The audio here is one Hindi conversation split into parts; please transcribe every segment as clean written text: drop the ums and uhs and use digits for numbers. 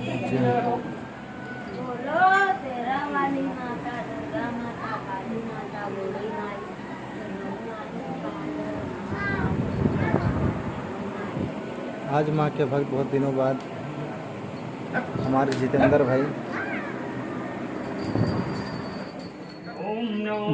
बोलो तेरा वाली माता, दुर्गा माता, काली माता, बूढ़ी माई। आज माँ के भक्त बहुत दिनों बाद हमारे जितेंद्र भाई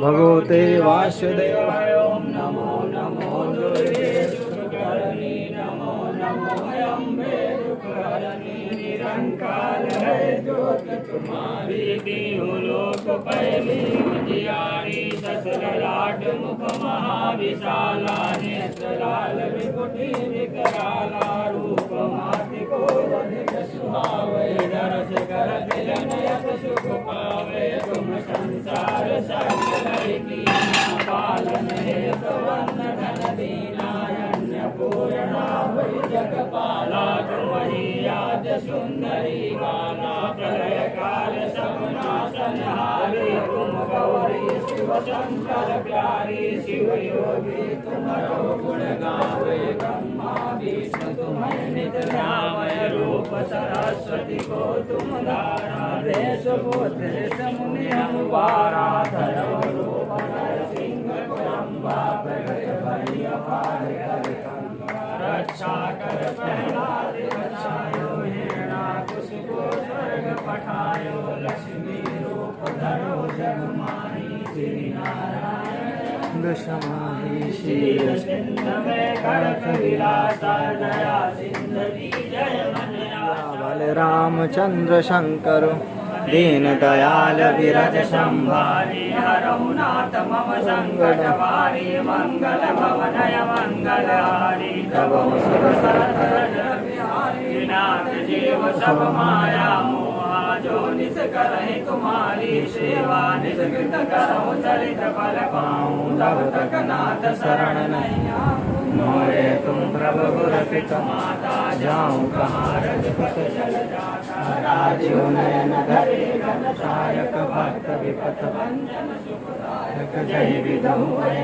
भगवते वासुदेवाय ओम नमो नमो दुर्गे शुक्रकर्णी नमो नमो अम्बे दुखहरणी निरंकार है ज्योत तुम्हारी तीनों लोक पहली उजियारी ससुराट मुख महाविशाला नेत्र लाल विकुटी विकराला रूप माति को अधिक सुहावे दरस कर दिल नयत सुख पावे तुम संसार की पालन हेतु वर्ण धन दीना अन्नपूर्णा भई जगपाला तुम्हारी याद सुंदरी गाना प्रलय काल सबनाशनहारी तुम गौरी शिव शंकर प्यारी शिव योगी तुम्हारो गुण गावे ब्रह्मा विष्णु तुम्हें नित ध्यावै रूप सरस्वती को तुम धारा देश पुत्र मुनि अनुवारा धर्म रूप नरसिंह कुरम्बा प्रगट भई अपार कर रक्षा कर प्रहलाद बचायो हिरण्याकुश को स्वर्ग पठायो लक्ष्मी रूप धरो जग माही श्री नारायण दशमाही शील सिंध में कड़क विलासा दया सिंध की जय मनया रामचंद्र शंकर दीन दयाल विरज संभारी हरहु नाथ मम संकट वारी मंगल भवनय मंगलहारी तब नाथ जीव सब माया मोहा जो निस करहि तुम्हारी सेवा निज कृत करहु चरित फल पाऊं तब तक नाथ शरण नहीं मोरे तुम प्रभु गुरपित माता जाऊं कहाँ रजपत चल जाता राजीव नयन धरे घनसायक भक्त विपत भंजन सुखदायक जय विधु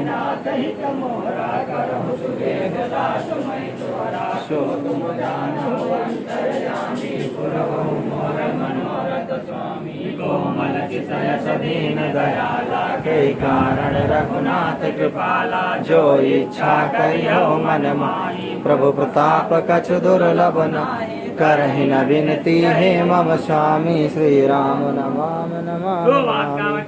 नाथ हित मोरा करहु सुदेह दासमय तोरा सो तुम जानहु अंतर्यामी पुरहु मोर मनोरथ स्वामी कोमल किसय सदीन दयाला के कारण रघुनाथ कृपाला जो इच्छा करियो मन माही प्रभु प्रताप कछु दुर्लभ नाहि करहि न विनती हे मम स्वामी श्री राम नमाम नमः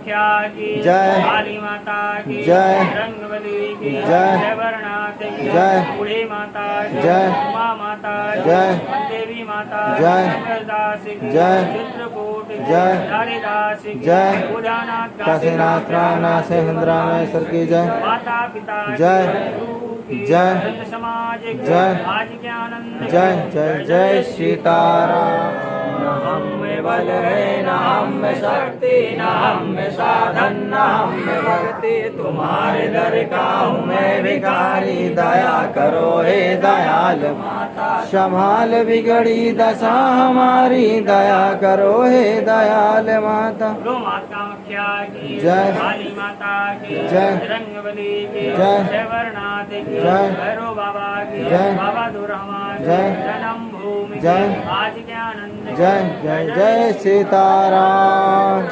जय काली माता की जय रंगवली की जय वर्णाथ की जय बूढ़ी माता जय उमा माता जय देवी माता जय दास की जय चित्रकूट जय हरिदास की जय उदानाथ काशीनाथ रामनाथ सिंहरामेश्वर की जय माता पिता जय जय समाज जय आज के आनंद जय जय जय सीताराम न हम में बल है न हम में शक्ति न हम में साधन न हम में भक्ति तुम्हारे दर का हूँ मैं भिखारी दया करो हे दयाल माता संभाल बिगड़ी दशा हमारी दया करो हे दयाल माता जय काली माता की जय रंगवली की जय वर्णाथ की जय भैरव बाबा की जय बाबा दुर्हमा जय जन्म भूमि जय आज के आनंद जय जय जय सीताराम।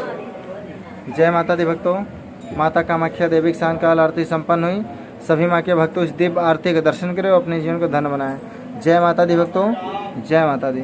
जय माता दी भक्तों, माता कामाख्या देवी की सायंकाल आरती संपन्न हुई। सभी माँ के भक्तों इस दिव्य आरती का दर्शन करें और अपने जीवन को धन्य बनाएं। जय माता दी भक्तों, जय माता दी।